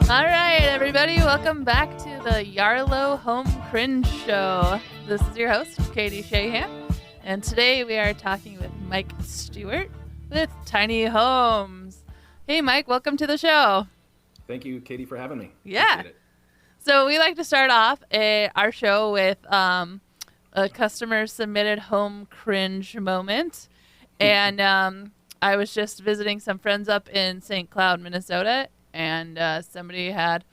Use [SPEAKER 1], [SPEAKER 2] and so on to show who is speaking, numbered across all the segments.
[SPEAKER 1] All right, everybody, welcome back to the Yarlow Home Cringe Show. This is your host, Katie Shahan, and today we are talking with Mike Stewart with Tiny Homes. Hey, Mike, welcome to the show.
[SPEAKER 2] Thank you, Katie, for having me.
[SPEAKER 1] Yeah.
[SPEAKER 2] Appreciate it.
[SPEAKER 1] So we like to start off our show with a customer-submitted home cringe moment, and I was just visiting some friends up in St. Cloud, Minnesota, and somebody had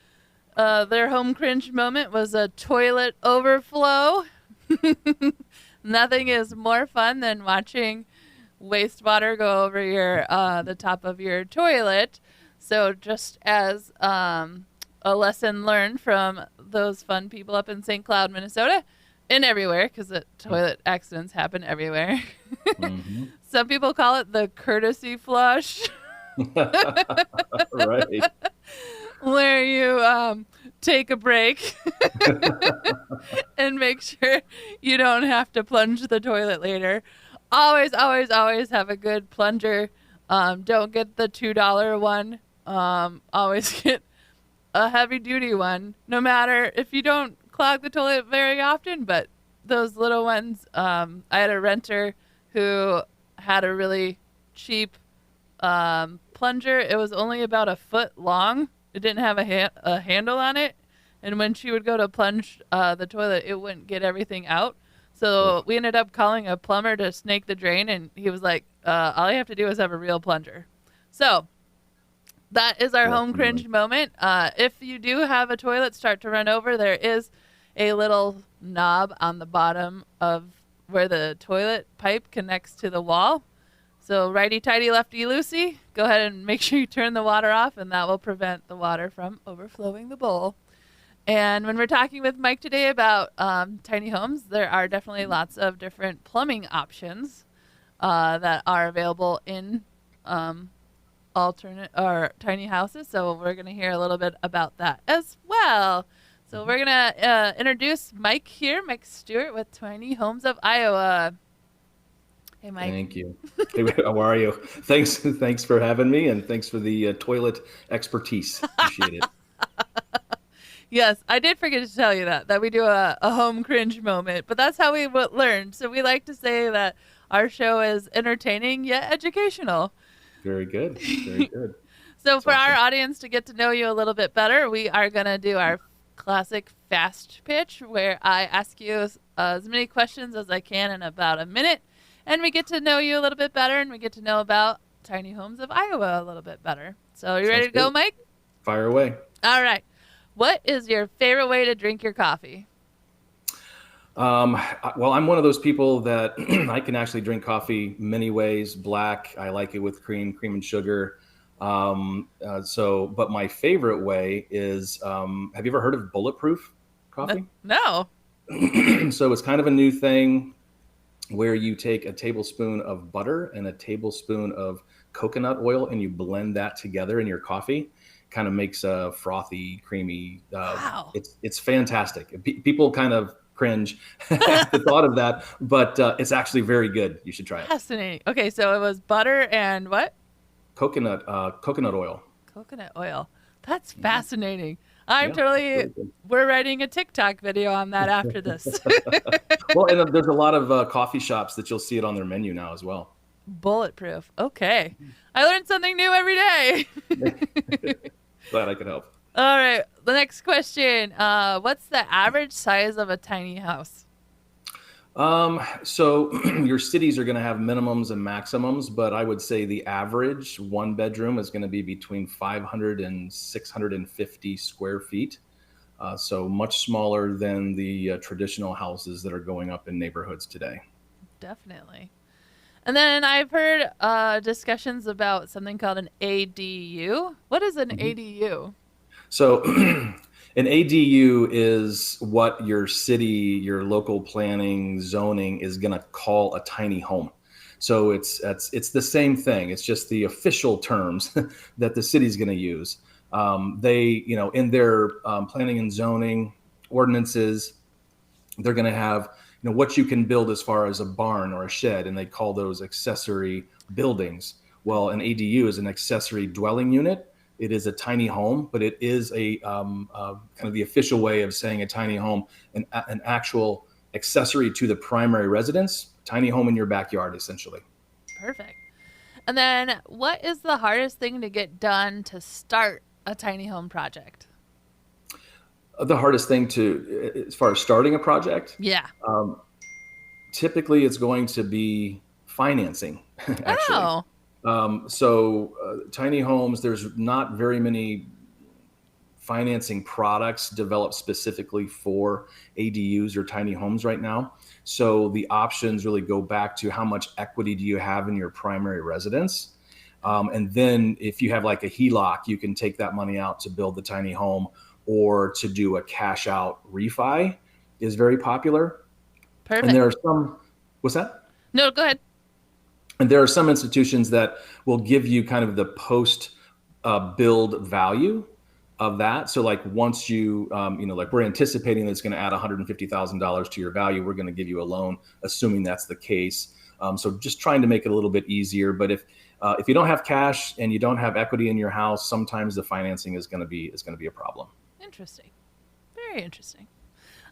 [SPEAKER 1] their home cringe moment was a toilet overflow. Nothing is more fun than watching wastewater go over the top of your toilet. So just as a lesson learned from those fun people up in St. Cloud, Minnesota, and everywhere, because the toilet accidents happen everywhere.
[SPEAKER 2] Mm-hmm.
[SPEAKER 1] Some people call it the courtesy flush.
[SPEAKER 2] Right.
[SPEAKER 1] Where you take a break and make sure you don't have to plunge the toilet later. Always, always, always have a good plunger. Don't get the $2 one. Always get a heavy duty one, no matter if you don't clog the toilet very often, but those little ones, I had a renter who had a really cheap plunger. It was only about a foot long. It didn't have a handle on it, and when she would go to plunge the toilet, it wouldn't get everything out. So we ended up calling a plumber to snake the drain, and he was like, all you have to do is have a real plunger. So that is our home cringe moment. If you do have a toilet start to run over, there is a little knob on the bottom of where the toilet pipe connects to the wall. So righty-tighty, lefty-loosey, go ahead and make sure you turn the water off, and that will prevent the water from overflowing the bowl. And when we're talking with Mike today about tiny homes, there are definitely lots of different plumbing options that are available in alternate or tiny houses. So we're going to hear a little bit about that as well. So we're going to introduce Mike here, Mike Stewart with Tiny Homes of Iowa. Hey, Mike.
[SPEAKER 2] Thank you. Hey, how are you? Thanks for having me, and thanks for the toilet expertise. Appreciate it.
[SPEAKER 1] Yes, I did forget to tell you that we do a home cringe moment, but that's how we learned. So we like to say that our show is entertaining yet educational.
[SPEAKER 2] Very good. Very good.
[SPEAKER 1] So
[SPEAKER 2] That's
[SPEAKER 1] for
[SPEAKER 2] awesome.
[SPEAKER 1] our audience to get to know you a little bit better, we are going to do our classic fast pitch, where I ask you as many questions as I can in about a minute, and we get to know you a little bit better, and we get to know about Tiny Homes of Iowa a little bit better. So are you ready to go, Mike?
[SPEAKER 2] Fire away.
[SPEAKER 1] All right. What is your favorite way to drink your coffee?
[SPEAKER 2] Well, I'm one of those people that I can actually drink coffee many ways. Black, I like it with cream and sugar. But my favorite way is, have you ever heard of bulletproof coffee?
[SPEAKER 1] No.
[SPEAKER 2] So it's kind of a new thing where you take a tablespoon of butter and a tablespoon of coconut oil and you blend that together in your coffee. Kind of makes a frothy, creamy.
[SPEAKER 1] Wow.
[SPEAKER 2] It's fantastic. People kind of cringe at the thought of that, but it's actually very good. You should try it.
[SPEAKER 1] Fascinating. Okay, so it was butter and what?
[SPEAKER 2] Coconut oil.
[SPEAKER 1] Coconut oil. That's fascinating. I'm
[SPEAKER 2] very good.
[SPEAKER 1] we're writing a TikTok video on that after this.
[SPEAKER 2] Well, and there's a lot of coffee shops that you'll see it on their menu now as well.
[SPEAKER 1] Bulletproof. Okay. I learned something new every day.
[SPEAKER 2] Glad I could help.
[SPEAKER 1] All right. The next question. What's the average size of a tiny house?
[SPEAKER 2] So your cities are going to have minimums and maximums, but I would say the average one bedroom is going to be between 500 and 650 square feet. So much smaller than the traditional houses that are going up in neighborhoods today.
[SPEAKER 1] Definitely. And then I've heard discussions about something called an ADU. What is an ADU?
[SPEAKER 2] So an ADU is what your city, your local planning, zoning is going to call a tiny home. So it's the same thing. It's just the official terms that the city's going to use. They, in their planning and zoning ordinances, they're going to have, what you can build as far as a barn or a shed, and they call those accessory buildings. Well, an ADU is an accessory dwelling unit. It is a tiny home, but it is a kind of the official way of saying a tiny home, an actual accessory to the primary residence, tiny home in your backyard, essentially.
[SPEAKER 1] Perfect. And then what is the hardest thing to get done to start a tiny home project?
[SPEAKER 2] The hardest thing to, as far as starting a project,
[SPEAKER 1] Yeah.
[SPEAKER 2] typically it's going to be financing, actually.
[SPEAKER 1] Oh,
[SPEAKER 2] Tiny homes, there's not very many financing products developed specifically for ADUs or tiny homes right now. So the options really go back to how much equity do you have in your primary residence. And then if you have like a HELOC, you can take that money out to build the tiny home, or to do a cash out refi is very popular. And
[SPEAKER 1] perfect.
[SPEAKER 2] there are some, what's that?
[SPEAKER 1] No, go ahead.
[SPEAKER 2] And there are some institutions that will give you kind of the post build value of that. So like once you, like we're anticipating that it's going to add $150,000 to your value, we're going to give you a loan, assuming that's the case. So just trying to make it a little bit easier. But if you don't have cash and you don't have equity in your house, sometimes the financing is going to be a problem.
[SPEAKER 1] Interesting. Very interesting.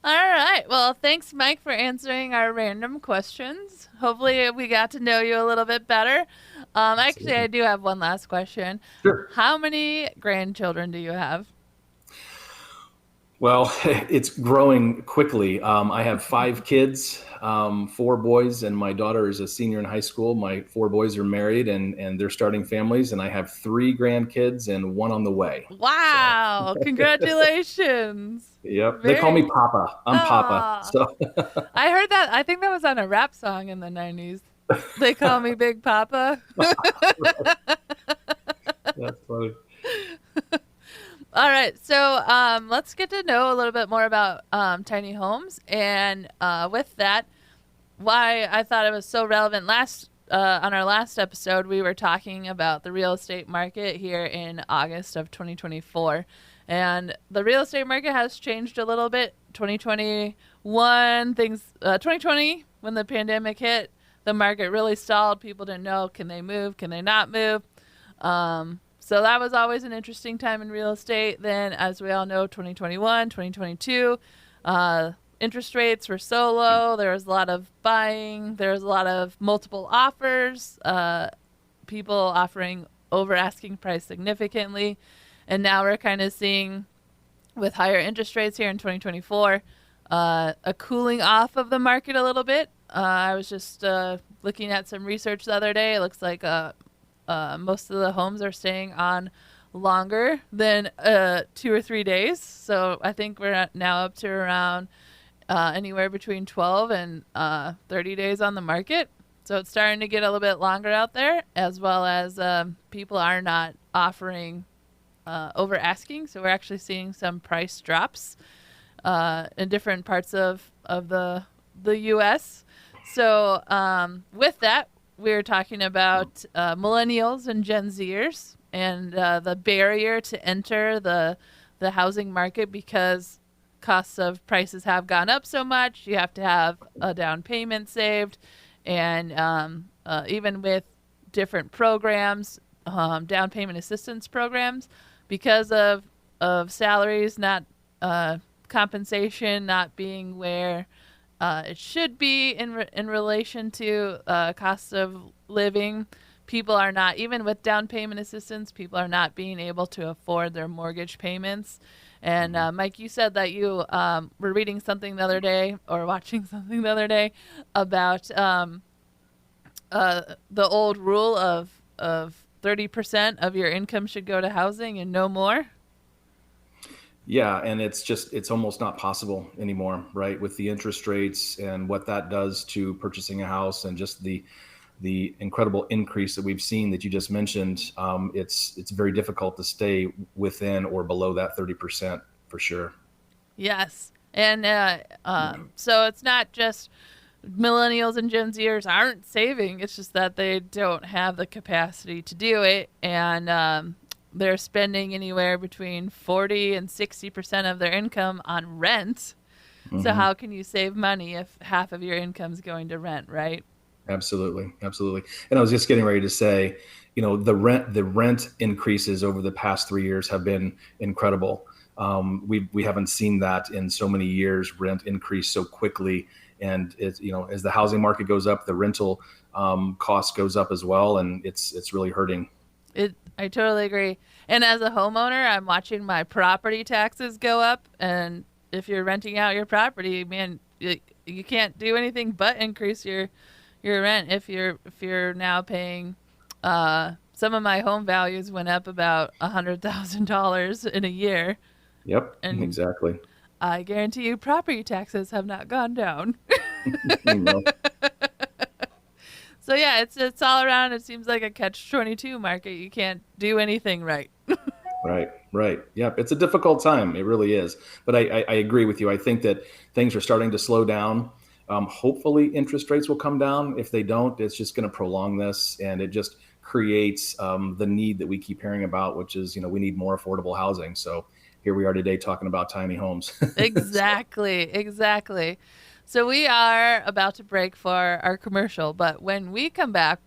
[SPEAKER 1] All right. Well, thanks, Mike, for answering our random questions. Hopefully, we got to know you a little bit better. Actually, I do have one last question.
[SPEAKER 2] Sure.
[SPEAKER 1] How many grandchildren do you have?
[SPEAKER 2] Well, it's growing quickly. I have 5 kids, 4 boys, and my daughter is a senior in high school. My 4 boys are married and they're starting families, and I have 3 grandkids and 1 on the way.
[SPEAKER 1] Wow. Congratulations.
[SPEAKER 2] Yep. They call
[SPEAKER 1] Very.
[SPEAKER 2] me Papa. I'm Papa.
[SPEAKER 1] Aw.
[SPEAKER 2] So
[SPEAKER 1] I heard that. I think that was on a rap song in the 90s. They call me Big Papa.
[SPEAKER 2] that's funny.
[SPEAKER 1] All right, so let's get to know a little bit more about tiny homes, and with that, why I thought it was so relevant. On our last episode, we were talking about the real estate market here in August of 2024, and the real estate market has changed a little bit. 2021 2020 when the pandemic hit, the market really stalled. People didn't know, can they move, can they not move. So that was always an interesting time in real estate. Then, as we all know, 2021, 2022, interest rates were so low. There was a lot of buying. There was a lot of multiple offers, people offering over asking price significantly. And now we're kind of seeing, with higher interest rates here in 2024, a cooling off of the market a little bit. I was just looking at some research the other day. It looks like most of the homes are staying on longer than 2 or 3 days. So I think we're now up to around anywhere between 12 and 30 days on the market. So it's starting to get a little bit longer out there, as well as people are not offering over asking. So we're actually seeing some price drops in different parts of the U.S. So with that, we're talking about millennials and Gen Zers and the barrier to enter the housing market because costs of prices have gone up so much. You have to have a down payment saved, and even with different programs, down payment assistance programs, because of salaries not compensation not being where it should be in relation to cost of living. People are not, even with down payment assistance, people are not being able to afford their mortgage payments. And Mike, you said that you were reading something the other day or watching something the other day about the old rule of 30% of your income should go to housing and no more.
[SPEAKER 2] Yeah, and it's almost not possible anymore, right? With the interest rates and what that does to purchasing a house, and just the incredible increase that we've seen that you just mentioned, it's very difficult to stay within or below that 30% for sure.
[SPEAKER 1] Yes, and so it's not just millennials and Gen Zers aren't saving; it's just that they don't have the capacity to do it, and they're spending anywhere between 40 and 60% of their income on rent. Mm-hmm. So how can you save money if half of your income is going to rent, right?
[SPEAKER 2] Absolutely. And I was just getting ready to say, the rent increases over the past 3 years have been incredible. We haven't seen that in so many years. Rent increase so quickly, and it's, as the housing market goes up, the rental cost goes up as well, and it's really hurting.
[SPEAKER 1] I totally agree. And as a homeowner, I'm watching my property taxes go up. And if you're renting out your property, man, you can't do anything but increase your rent if you're now paying. Some of my home values went up about $100,000 in a year,
[SPEAKER 2] Yep,
[SPEAKER 1] and
[SPEAKER 2] exactly.
[SPEAKER 1] I guarantee you, property taxes have not gone down.
[SPEAKER 2] You know,
[SPEAKER 1] So yeah, it's all around. It seems like a catch-22 market. You can't do anything right.
[SPEAKER 2] right, right. Yep, it's a difficult time. It really is. But I agree with you. I think that things are starting to slow down. Hopefully, interest rates will come down. If they don't, it's just going to prolong this, and it just creates the need that we keep hearing about, which is, we need more affordable housing. So here we are today talking about tiny homes.
[SPEAKER 1] Exactly, exactly. So we are about to break for our commercial, but when we come back,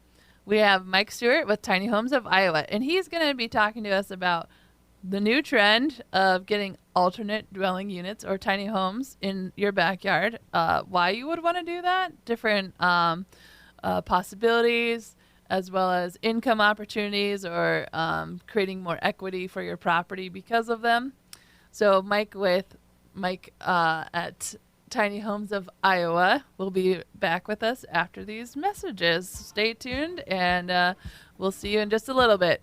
[SPEAKER 1] we have Mike Stewart with Tiny Homes of Iowa, and he's going to be talking to us about the new trend of getting alternate dwelling units or tiny homes in your backyard, why you would want to do that, different possibilities, as well as income opportunities or creating more equity for your property because of them. So Mike at Tiny Homes of Iowa will be back with us after these messages. Stay tuned, and we'll see you in just a little bit.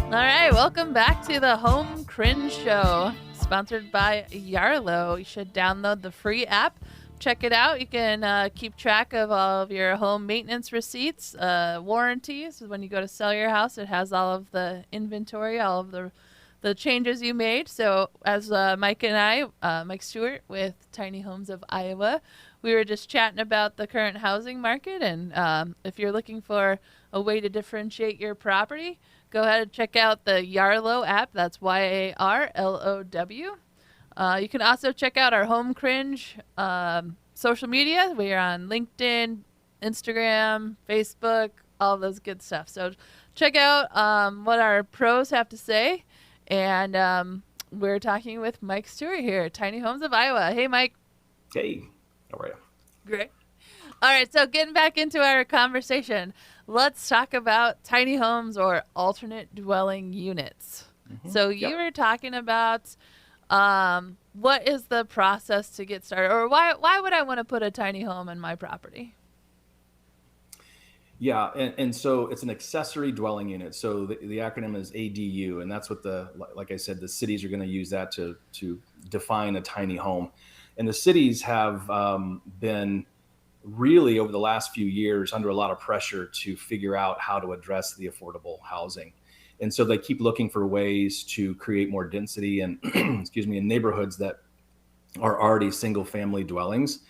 [SPEAKER 1] All right, welcome back to the Home Cringe Show, sponsored by Yarlow. You should download the free app. Check it out. You can keep track of all of your home maintenance receipts, warranties. When you go to sell your house, it has all of the inventory, all of the changes you made. So as Mike and I, Mike Stewart with Tiny Homes of Iowa, we were just chatting about the current housing market. And if you're looking for a way to differentiate your property, go ahead and check out the Yarlow app. That's Yarlow. You can also check out our Home Cringe social media. We are on LinkedIn, Instagram, Facebook, all those good stuff. So check out what our pros have to say. And we're talking with Mike Stewart here at Tiny Homes of Iowa. Hey, Mike.
[SPEAKER 2] Hey, how are you?
[SPEAKER 1] Great. All right, so getting back into our conversation, let's talk about tiny homes or alternate dwelling units. So you were talking about what is the process to get started, or why would I want to put a tiny home in my property?
[SPEAKER 2] Yeah, and so it's an accessory dwelling unit. So the acronym is ADU, and that's what like I said, the cities are going to use that to define a tiny home. And the cities have been really over the last few years under a lot of pressure to figure out how to address the affordable housing. And so they keep looking for ways to create more density and excuse me, in neighborhoods that are already single family dwellings.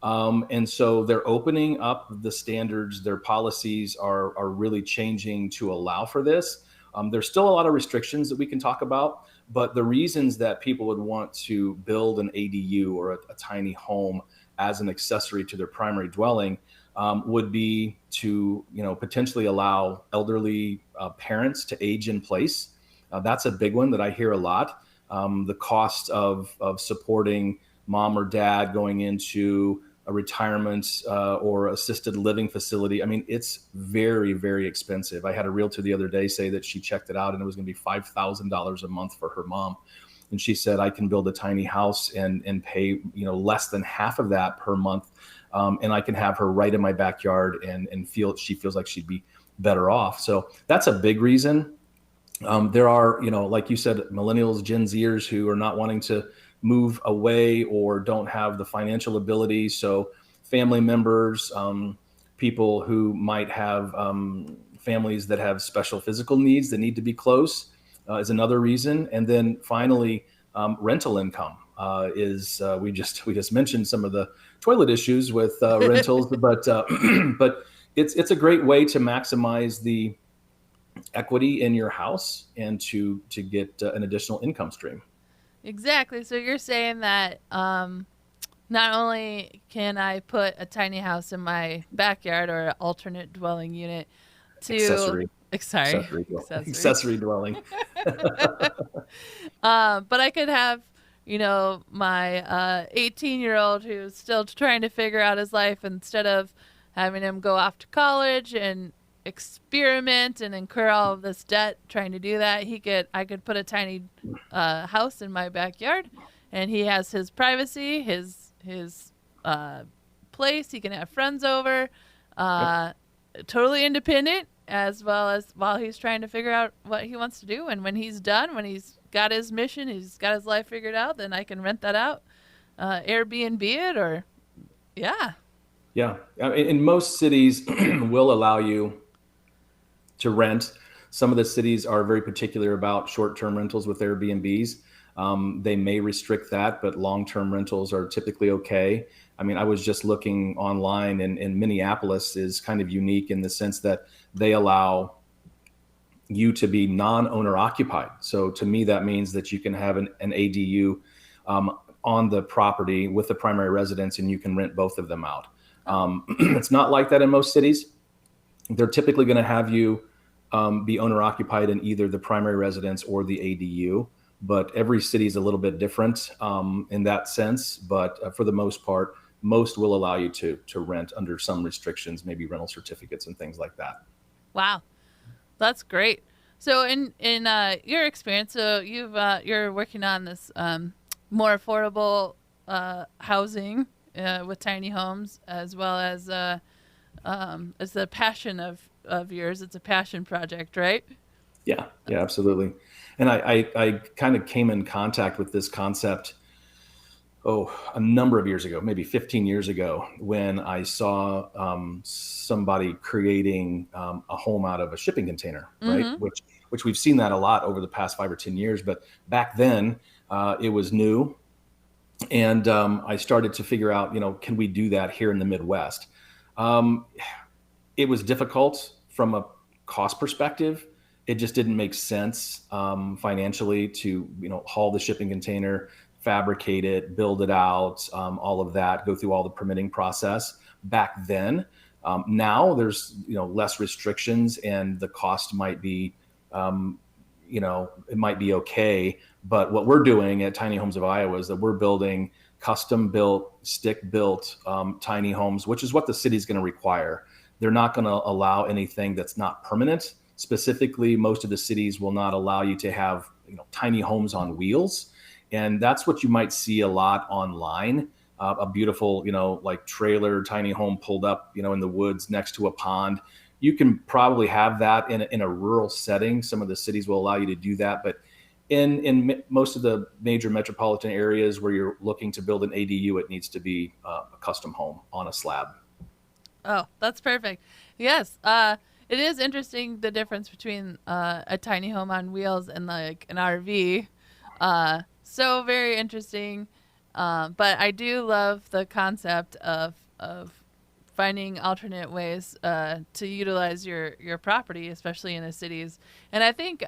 [SPEAKER 2] And so they're opening up the standards. Their policies are really changing to allow for this. There's still a lot of restrictions that we can talk about, but the reasons that people would want to build an ADU or a tiny home as an accessory to their primary dwelling would be to, potentially allow elderly parents to age in place. That's a big one that I hear a lot. The cost of supporting mom or dad going into a retirement or assisted living facility. I mean, it's very, very expensive. I had a realtor the other day say that she checked it out and it was going to be $5,000 a month for her mom. And she said, I can build a tiny house and pay, less than half of that per month. And I can have her right in my backyard and she feels like she'd be better off. So that's a big reason. There are, like you said, millennials, Gen Zers who are not wanting to move away or don't have the financial ability. So family members, people who might have families that have special physical needs that need to be close is another reason. And then finally, rental income is we just mentioned some of the toilet issues with rentals, but but it's a great way to maximize the equity in your house and to get an additional income stream.
[SPEAKER 1] Exactly. So you're saying that not only can I put a tiny house in my backyard or an alternate dwelling unit to,
[SPEAKER 2] Accessory,
[SPEAKER 1] sorry, accessory,
[SPEAKER 2] accessory dwelling.
[SPEAKER 1] but I could have, my 18-year-old who's still trying to figure out his life, instead of having him go off to college and experiment and incur all of this debt trying to do that. I could put a tiny house in my backyard, and he has his privacy, his place. He can have friends over,
[SPEAKER 2] Yep.
[SPEAKER 1] totally independent, as well as while he's trying to figure out what he wants to do. And when he's done, when he's got his mission, he's got his life figured out, then I can rent that out, Airbnb it, or yeah.
[SPEAKER 2] Yeah. In most cities will allow you to rent. Some of the cities are very particular about short-term rentals with Airbnbs. They may restrict that, but long-term rentals are typically okay. I mean, I was just looking online, and Minneapolis is kind of unique in the sense that they allow you to be non-owner occupied. So to me, that means that you can have an ADU on the property with the primary residence, and you can rent both of them out. It's not like that in most cities. They're typically going to have you be owner occupied in either the primary residence or the ADU. But every city is a little bit different in that sense. But for the most part, most will allow you to rent under some restrictions, maybe rental certificates and things like that.
[SPEAKER 1] Wow, that's great. So in your experience, so you're working on this more affordable housing with tiny homes, as well as the passion of yours. It's a passion project, right?
[SPEAKER 2] Yeah, absolutely. And I kind of came in contact with this concept, a number of years ago, maybe 15 years ago, when I saw somebody creating a home out of a shipping container, right?
[SPEAKER 1] Mm-hmm.
[SPEAKER 2] Which we've seen that a lot over the past 5 or 10 years. But back then, it was new. And I started to figure out, can we do that here in the Midwest? It was difficult from a cost perspective. It just didn't make sense financially to, haul the shipping container, fabricate it, build it out, all of that, go through all the permitting process back then. Now there's, less restrictions, and the cost might be, it might be okay. But what we're doing at Tiny Homes of Iowa is that we're building custom built, stick built tiny homes, which is what the city's going to require. They're not going to allow anything that's not permanent. Specifically, most of the cities will not allow you to have, tiny homes on wheels. And that's what you might see a lot online. A beautiful, like trailer, tiny home pulled up, in the woods next to a pond. You can probably have that in a rural setting. Some of the cities will allow you to do that. But in most of the major metropolitan areas where you're looking to build an ADU, it needs to be a custom home on a slab.
[SPEAKER 1] Oh, that's perfect. Yes. It is interesting, the difference between a tiny home on wheels and like an RV. So very interesting. But I do love the concept of finding alternate ways to utilize your property, especially in the cities. And I think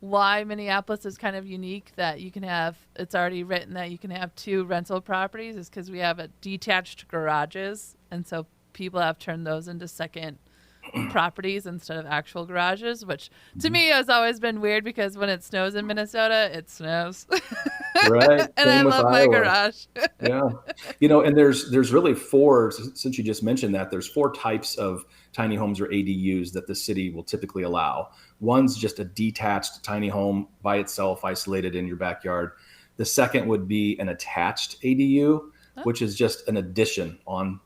[SPEAKER 1] why Minneapolis is kind of unique, that you can have, it's already written that you can have 2 rental properties, is because we have detached garages. And so people have turned those into second properties instead of actual garages, which to me has always been weird, because when it snows in Minnesota, it snows.
[SPEAKER 2] Right.
[SPEAKER 1] And
[SPEAKER 2] Same
[SPEAKER 1] I
[SPEAKER 2] with
[SPEAKER 1] love my
[SPEAKER 2] Iowa.
[SPEAKER 1] garage.
[SPEAKER 2] Yeah. And there's really 4, since you just mentioned that, there's 4 types of tiny homes or ADUs that the city will typically allow. One's just a detached tiny home by itself, isolated in your backyard. The second would be an attached ADU, which is just an addition on,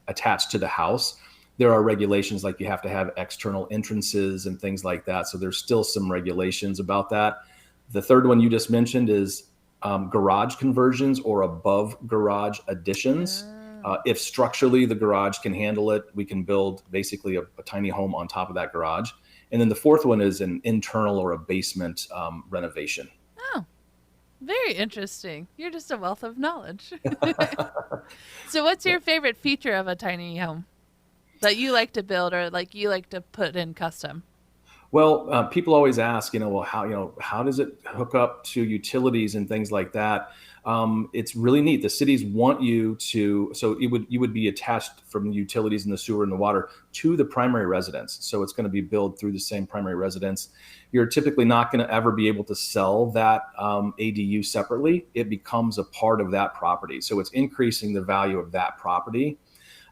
[SPEAKER 2] attached to the house. There are regulations, like you have to have external entrances and things like that. So there's still some regulations about that. The third one you just mentioned is garage conversions or above garage additions. If structurally the garage can handle it, we can build basically a tiny home on top of that garage. And then the fourth one is an internal or a basement renovation.
[SPEAKER 1] Oh, very interesting. You're just a wealth of knowledge. So what's your favorite feature of a tiny home that you like to build, or like you like to put in custom?
[SPEAKER 2] Well, people always ask, well, how does it hook up to utilities and things like that? It's really neat. The cities want you to, so you would be attached from the utilities and the sewer and the water to the primary residence. So it's going to be billed through the same primary residence. You're typically not going to ever be able to sell that ADU separately. It becomes a part of that property. So it's increasing the value of that property.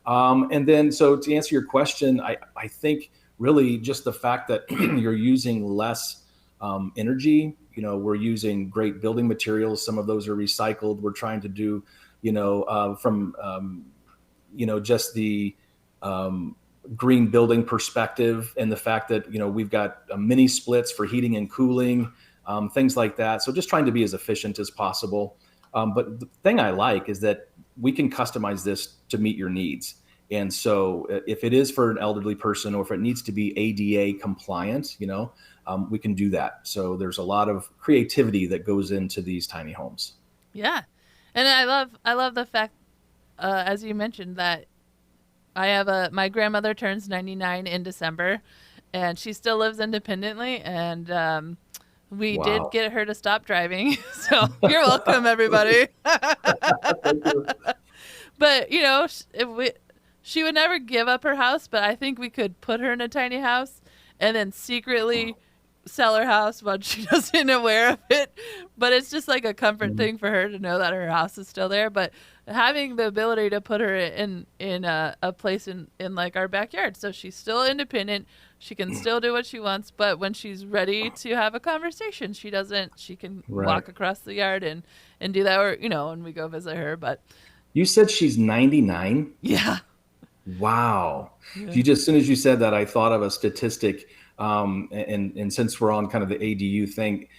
[SPEAKER 2] And then, so to answer your question, I think really just the fact that you're using less energy. We're using great building materials. Some of those are recycled. We're trying to do, from, just the green building perspective, and the fact that, we've got mini splits for heating and cooling, things like that. So just trying to be as efficient as possible. But the thing I like is that we can customize this to meet your needs. And so if it is for an elderly person, or if it needs to be ADA compliant, we can do that. So there's a lot of creativity that goes into these tiny homes.
[SPEAKER 1] Yeah. And I love the fact, as you mentioned, that my grandmother turns 99 in December, and she still lives independently. And we
[SPEAKER 2] Wow.
[SPEAKER 1] did get her to stop driving. So you're welcome, everybody.
[SPEAKER 2] Thank you.
[SPEAKER 1] But, she would never give up her house, but I think we could put her in a tiny house and then secretly sell her house when she isn't aware of it. But it's just like a comfort thing for her to know that her house is still there. But having the ability to put her in a place in like our backyard, so she's still independent, she can still do what she wants, but when she's ready to have a conversation, she can walk across the yard and do that, or when we go visit her. But
[SPEAKER 2] you said she's 99?
[SPEAKER 1] Yeah.
[SPEAKER 2] Wow.
[SPEAKER 1] Yeah.
[SPEAKER 2] As soon as you said that, I thought of a statistic. And since we're on kind of the ADU thing,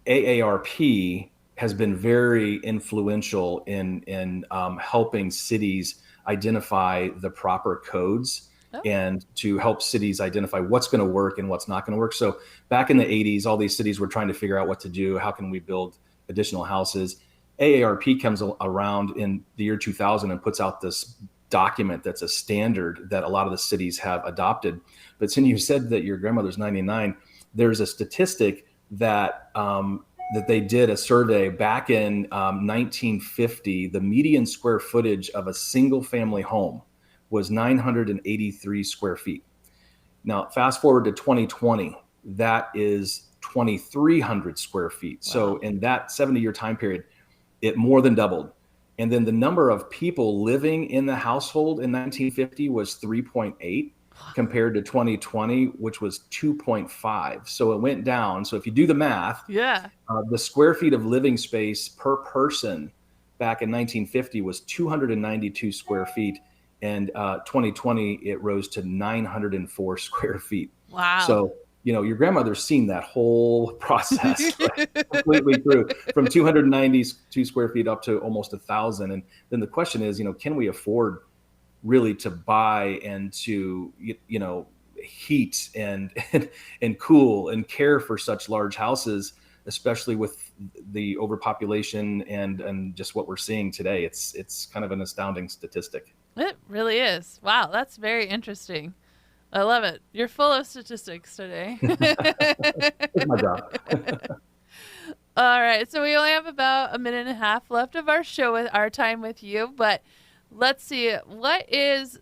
[SPEAKER 2] AARP has been very influential in helping cities identify the proper codes and to help cities identify what's going to work and what's not going to work. So back in the 80s, all these cities were trying to figure out what to do. How can we build additional houses? AARP comes around in the year 2000 and puts out this document that's a standard that a lot of the cities have adopted. But since you said that your grandmother's 99, there's a statistic that that they did a survey back in 1950. The median square footage of a single family home was 983 square feet. Now, fast forward to 2020, that is 2,300 square feet. Wow. So in that 70-year time period, it more than doubled. And then the number of people living in the household in 1950 was 3.8 compared to 2020, which was 2.5. So it went down. So if you do the math, the square feet of living space per person back in 1950 was 292 square feet. And 2020, it rose to 904 square feet.
[SPEAKER 1] Wow.
[SPEAKER 2] So your grandmother's seen that whole process completely through, from 292 square feet up to almost 1,000. And then the question is, can we afford really to buy and to, heat and cool and care for such large houses, especially with the overpopulation and just what we're seeing today? It's kind of an astounding statistic.
[SPEAKER 1] It really is. Wow, that's very interesting. I love it. You're full of statistics today.
[SPEAKER 2] It's my job.
[SPEAKER 1] All right. So we only have about a minute and a half left of our show with our time with you. But let's see. What is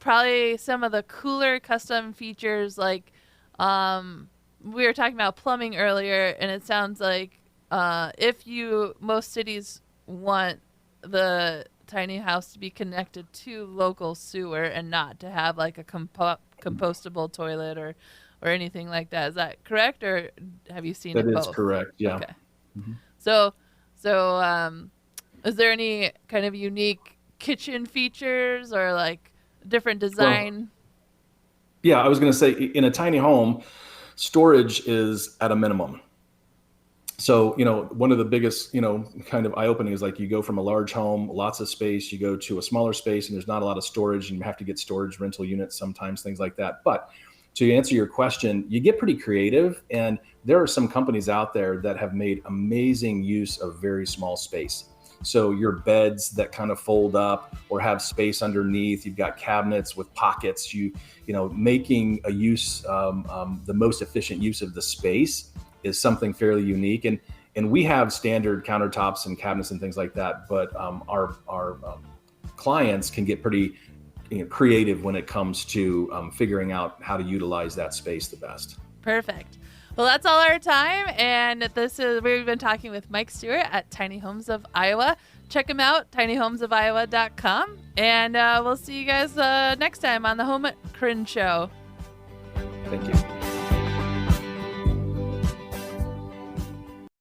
[SPEAKER 1] probably some of the cooler custom features? Like we were talking about plumbing earlier, and it sounds like most cities want the tiny house to be connected to local sewer and not to have like a compostable toilet or anything like that. Is that correct, or have you seen it both?
[SPEAKER 2] That is correct. Yeah.
[SPEAKER 1] Okay. Mm-hmm. So is there any kind of unique kitchen features or like different design?
[SPEAKER 2] Well, yeah, I was going to say, in a tiny home, storage is at a minimum. So, one of the biggest, kind of eye-opening is like you go from a large home, lots of space, you go to a smaller space and there's not a lot of storage, and you have to get storage rental units sometimes, things like that. But to answer your question, you get pretty creative, and there are some companies out there that have made amazing use of very small space. So your beds that kind of fold up or have space underneath, you've got cabinets with pockets, making a use, the most efficient use of the space is something fairly unique. And we have standard countertops and cabinets and things like that, but our clients can get pretty creative when it comes to figuring out how to utilize that space the best.
[SPEAKER 1] Perfect. Well, that's all our time, and we've been talking with Mike Stewart at Tiny Homes of Iowa. Check him out, tinyhomesoфiowa.com, and we'll see you guys next time on the Home Cringe Show.
[SPEAKER 2] Thank you.